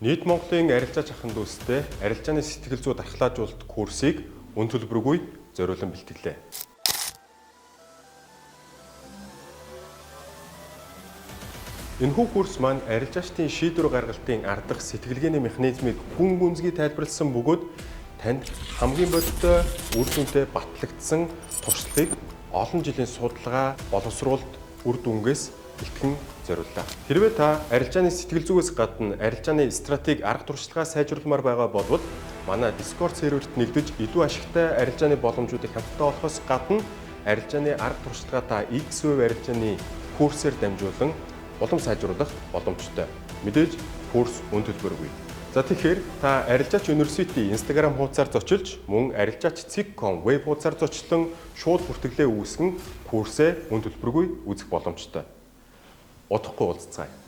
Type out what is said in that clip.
Нийт Монголын арилжаач ахын дүүстэй арилжааны сэтгэл зүй дархлаажуулалт курсыг үн төлбөргүй зориулан бэлтгэлээ. Энэхүү курс маань арилжаачдын шийдвэр гаргалтын ардах сэтгэлгээний механизмыг хүн гүнзгий тайлбарласан бөгөөд танд хамгийн бодиттой үр дүнтэй батлагдсан туршлагыг олон жилийн судалгаа боловсруулалт үр дүнгээс илтгэн зориуллаа. Хэрвээ та арилжааны сэтгэл зүйгээс гадна арилжааны стратеги арга туршлагаа сайжруулмаар байгаа бол манай Discord серверт нэгдэж илүү ашигтай арилжааны боломжуудыг хамтдаа олохоос гадна арилжааны арга туршлагаа X-Wave арилжааны курсээр дамжуулан улам сайжруулах боломжтой. Мэдээж курс үн төлбөргүй. За тэгэхээр та арилжаач университийн Instagram хуудасаар зочилж мөн арилжаач цэг.com веб хуудасаар зочлон шууд бүртгэлээ үүсгэн курсээ үн төлбөргүй үзэх боломжтой. Удахгүй уулзцаая.